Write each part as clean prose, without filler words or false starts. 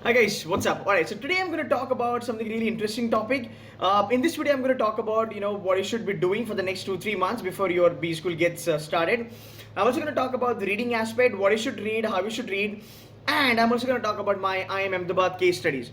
Hi guys, what's up? Alright, so today I'm going to talk about something really interesting topic. In this video, I'm going to talk about what you should be doing for the next 2-3 months before your B school gets started. I'm also going to talk about the reading aspect, what you should read, how you should read, and I'm also going to talk about my IIM Ahmedabad case studies.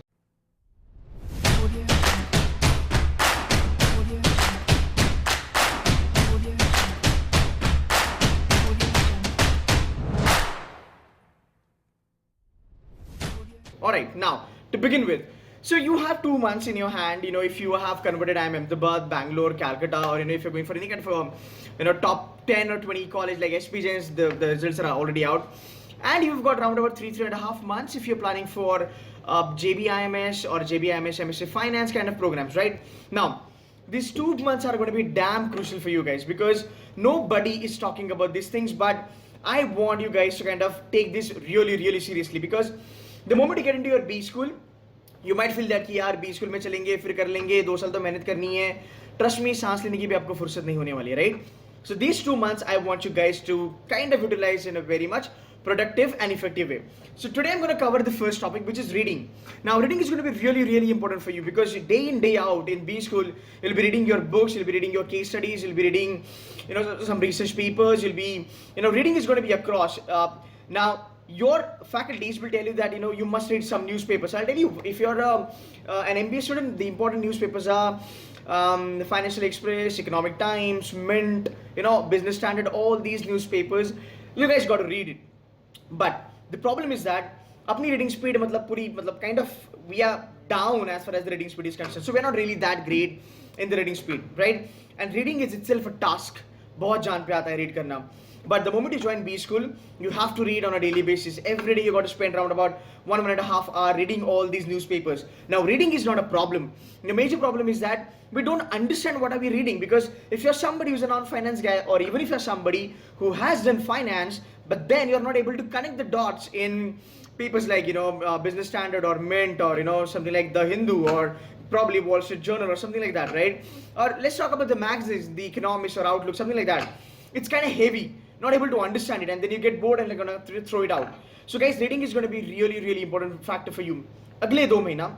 Alright, now to begin with, so you have 2 months in your hand. If you have converted IIM Ahmedabad, Bangalore, Calcutta, or if you're going for any kind of top 10 or 20 college like SP Jains, the results are already out, and you've got around about 3.5 months if you're planning for JBIMS or JBIMS MSc Finance kind of programs, right? Now, these 2 months are going to be damn crucial for you guys because nobody is talking about these things, but I want you guys to kind of take this really, really seriously because the moment you get into your B school, you might feel that कि यार B school में चलेंगे फिर कर लेंगे 2 साल तो मेहनत करनी है. Trust me, सांस लेने की भी आपको फुर्सत नहीं होने वाली है, right? So these 2 months I want you guys to kind of utilize in a very much productive and effective way. So today I'm going to cover the first topic, which is reading. Now reading is going to be really, really important for you because day in day out in B school you'll be reading your books, you'll be reading your case studies, you'll be reading some research papers, you'll be reading is going to be across. Now your faculties will tell you that you must read some newspapers. I'll tell you, if you're an MBA student, the important newspapers are the Financial Express, Economic Times, Mint, Business Standard, all these newspapers. You guys got to read it. But the problem is that apni reading speed kind of we are down as far as the reading speed is concerned. So we're not really that great in the reading speed, right? And reading is itself a task. बहुत जान पे आता है read करना. But the moment you join B school, you have to read on a daily basis. Every day you got to spend around about 1.5 hours reading all these newspapers. Now reading is not a problem. The major problem is that we don't understand what are we reading, because if you're somebody who's a non-finance guy, or even if you're somebody who has done finance, but then you're not able to connect the dots in papers like Business Standard or Mint or something like The Hindu or probably Wall Street Journal or something like that, right? Or let's talk about the magazines, The Economist or Outlook, something like that. It's kind of heavy, not able to understand it, and then you get bored and you're gonna throw it out. So guys, reading is going to be really, really important factor for you. Agle 2 mahina,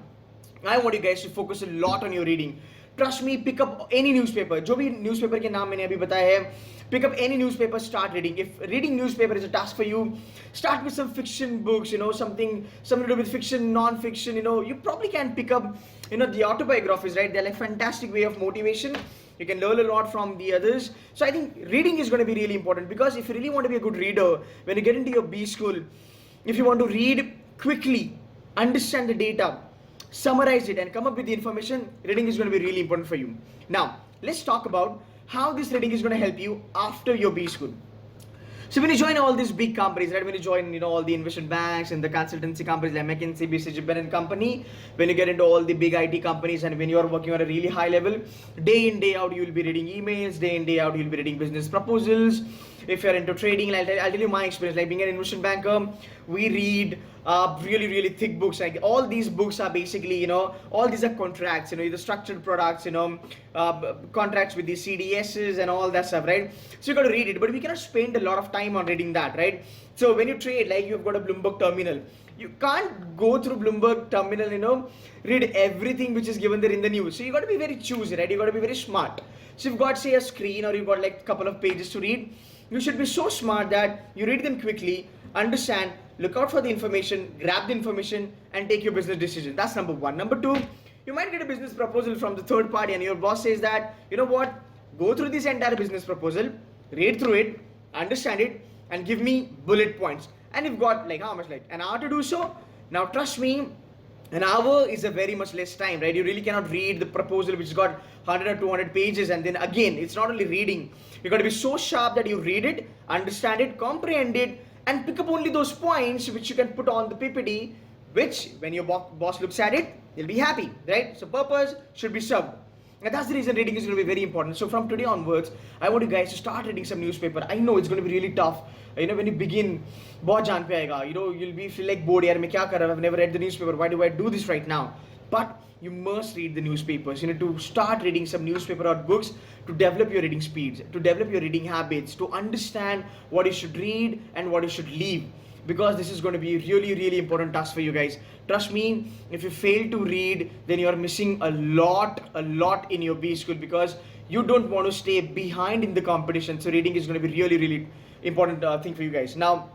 I want you guys to focus a lot on your reading. Trust me, pick up any newspaper. जो भी newspaper के नाम मैंने अभी बताया है, pick up any newspaper, start reading. If reading newspaper is a task for you, start with some fiction books, something to do with fiction, non-fiction. You probably can pick up, the autobiographies, right? They're like fantastic way of motivation. You can learn a lot from the others. So I think reading is going to be really important, because if you really want to be a good reader, when you get into your B school, if you want to read quickly, understand the data, summarize it and come up with the information, reading is going to be really important for you. Now, let's talk about how this reading is going to help you after your B school. So when you join all these big companies, right? When you join, all the investment banks and the consultancy companies like McKinsey, BCG, Bennett Company, when you get into all the big IT companies and when you are working on a really high level, day in, day out, you will be reading emails, day in, day out, you'll be reading business proposals. If you're into trading, I'll tell you my experience, like being an investment banker, we read really, really thick books. Like all these books are basically, all these are contracts, the structured products, contracts with the CDSs and all that stuff, right? So you got to read it, but we cannot spend a lot of time on reading that, right? So when you trade, like you've got a Bloomberg terminal, you can't go through Bloomberg terminal, read everything which is given there in the news. So you got to be very choosy, right? You got to be very smart. So you've got, say, a screen, or you've got like a couple of pages to read. You should be so smart that you read them quickly, understand, look out for the information, grab the information and take your business decision. That's number one. Number two, you might get a business proposal from the third party and your boss says that, you know what, go through this entire business proposal, read through it, understand it and give me bullet points. And you've got like how much, like an hour to do so. Now trust me, an hour is a very much less time, right? You really cannot read the proposal which has got 100 or 200 pages, and then again, it's not only reading. You got to be so sharp that you read it, understand it, comprehend it, and pick up only those points which you can put on the PPT, which when your boss looks at it, they'll be happy, right? So purpose should be served. And that's the reason reading is going to be very important. So from today onwards, I want you guys to start reading some newspaper. I know it's going to be really tough. When you begin, बहुत जान पे आएगा. You'll be feel like bored. यार मैं क्या कर रहा हूँ? I've never read the newspaper. Why do I do this right now? But you must read the newspapers. To start reading some newspaper or books, to develop your reading speeds, to develop your reading habits, to understand what you should read and what you should leave. because this is going to be really, really important task for you guys. Trust me, if you fail to read, then you are missing a lot in your B school, because you don't want to stay behind in the competition. So reading is going to be really, really important thing for you guys. Now,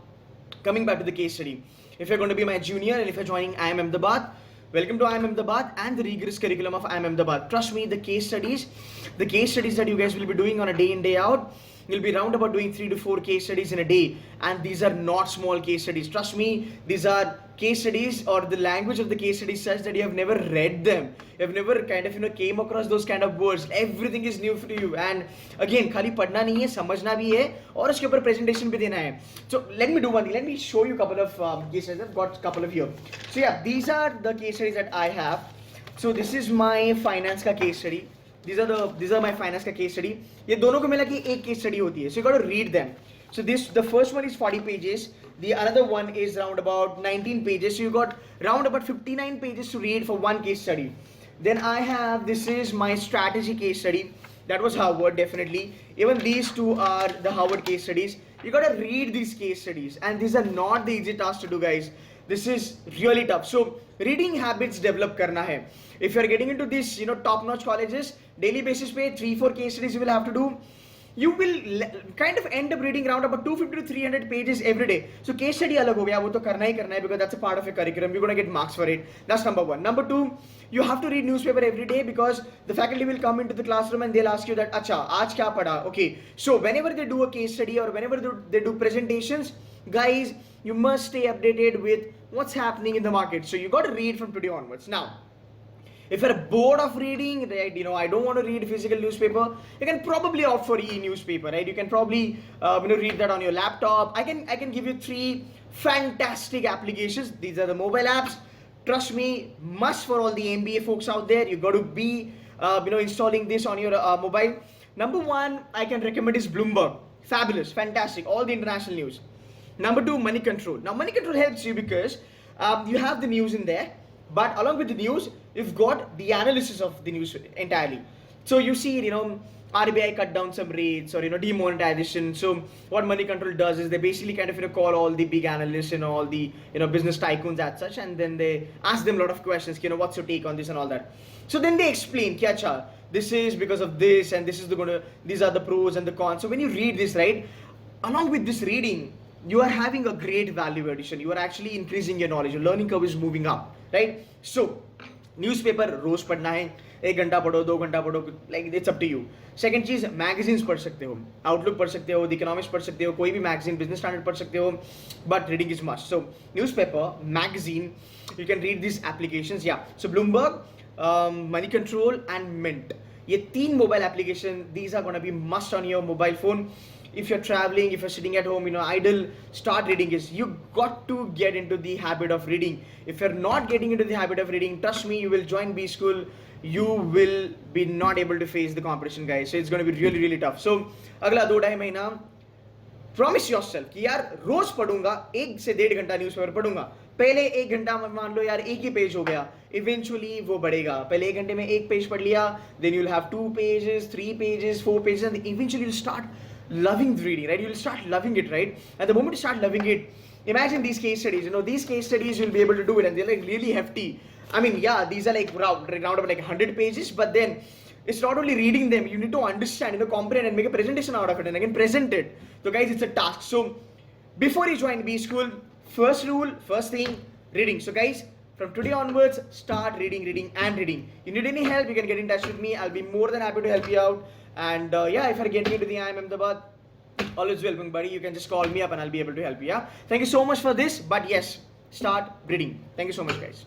coming back to the case study. If you're going to be my junior and if you're joining IIM Ahmedabad, welcome to IIM Ahmedabad and the rigorous curriculum of IIM Ahmedabad. Trust me, the case studies that you guys will be doing on a day in, day out, you'll be round about doing 3 to 4 case studies in a day, and these are not small case studies. Trust me, these are case studies, or the language of the case studies such that you have never read them, you have never kind of came across those kind of words. Everything is new for you, and again, खाली पढ़ना नहीं है, समझना भी है, और उसके ऊपर presentation भी देना है. So let me do one thing. Let me show you a couple of case studies. I've got a couple of here. So yeah, these are the case studies that I have. So this is my finance का case study. These are my finance का case study. ये दोनों को मिला कि एक case study होती है. So you got to read them. So the first one is 40 pages. The another one is round about 19 pages. So you got round about 59 pages to read for one case study. Then I have, this is my strategy case study. That was Harvard, definitely. Even these two are the Harvard case studies. You got to read these case studies, and these are not the easy task to do, guys. This is really tough. So reading habits develop karna hai. If you are getting into this, top-notch colleges, daily basis pe 3-4 case studies you will have to do. You will kind of end up reading around about 250 to 300 pages every day. So case study alag ho gaya, wo to karna hai, because that's a part of your curriculum. You're going to get marks for it. That's number one. Number two, you have to read newspaper every day, because the faculty will come into the classroom and they'll ask you that, acha, aaj kya pada? Okay. So whenever they do a case study or whenever they do presentations, guys, you must stay updated with what's happening in the market. So you got to read from today onwards. Now, if you're bored of reading, right, I don't want to read physical newspaper, you can probably opt for e-newspaper, right? You can probably, read that on your laptop. I can give you 3 fantastic applications. These are the mobile apps. Trust me, must for all the MBA folks out there. You got to be, installing this on your mobile. Number 1, I can recommend is Bloomberg. Fabulous, fantastic, all the international news. Number 2, Money Control. Now, Money Control helps you because you have the news in there. But along with the news, you've got the analysis of the news entirely. So you see, RBI cut down some rates, or demonetization. So what Money Control does is they basically kind of call all the big analysts, all the business tycoons as such, and then they ask them a lot of questions. What's your take on this and all that. So then they explain, Kya this is because of this, and these are the pros and the cons. So when you read this, right, along with this reading, you are having a great value addition. You are actually increasing your knowledge. Your learning curve is moving up, right? So, newspaper रोज पढ़ना है, 1 घंटा पढ़ो, 2 घंटा पढ़ो, like it's up to you. Second चीज, magazines पढ़ सकते हो, Outlook पढ़ सकते हो, The Economist पढ़ सकते हो, कोई भी magazine, Business Standard पढ़ सकते हो, but reading is must. So, newspaper, magazine, you can read these applications. Yeah. So Bloomberg, Money Control, and Mint. ये 3 mobile application. These are gonna be must on your mobile phone. If you're traveling, if you're sitting at home, idle, start reading. You got to get into the habit of reading. If you're not getting into the habit of reading, trust me, you will join B school. You will be not able to face the competition, guys. So it's going to be really, really tough. So, अगला 2-2.5 महीना, promise yourself कि यार रोज पढ़ूंगा, 1 से 1.5 घंटा newspaper पढ़ूंगा. पहले 1 घंटा मान लो यार एक ही पेज हो गया. Eventually वो बढ़ेगा. पहले 1 घंटे में 1 पेज पढ़ लिया. Then you'll have 2 pages, 3 pages, 4 pages, and eventually you'll start loving reading, right? You'll start loving it, right? And the moment you start loving it, imagine these case studies. These case studies you'll be able to do it, and they're like really hefty. I mean, yeah, these are like round about like 100 pages, but then it's not only reading them. You need to understand, comprehend, and make a presentation out of it, and again present it. So, guys, it's a task. So, before you join B school, first rule, first thing, reading. So, guys, from today onwards, start reading. You need any help, you can get in touch with me. I'll be more than happy to help you out. And yeah, if you're getting into the IIM Ahmedabad, always welcome, buddy. You can just call me up and I'll be able to help you. Yeah. Thank you so much for this. But yes, start reading. Thank you so much, guys.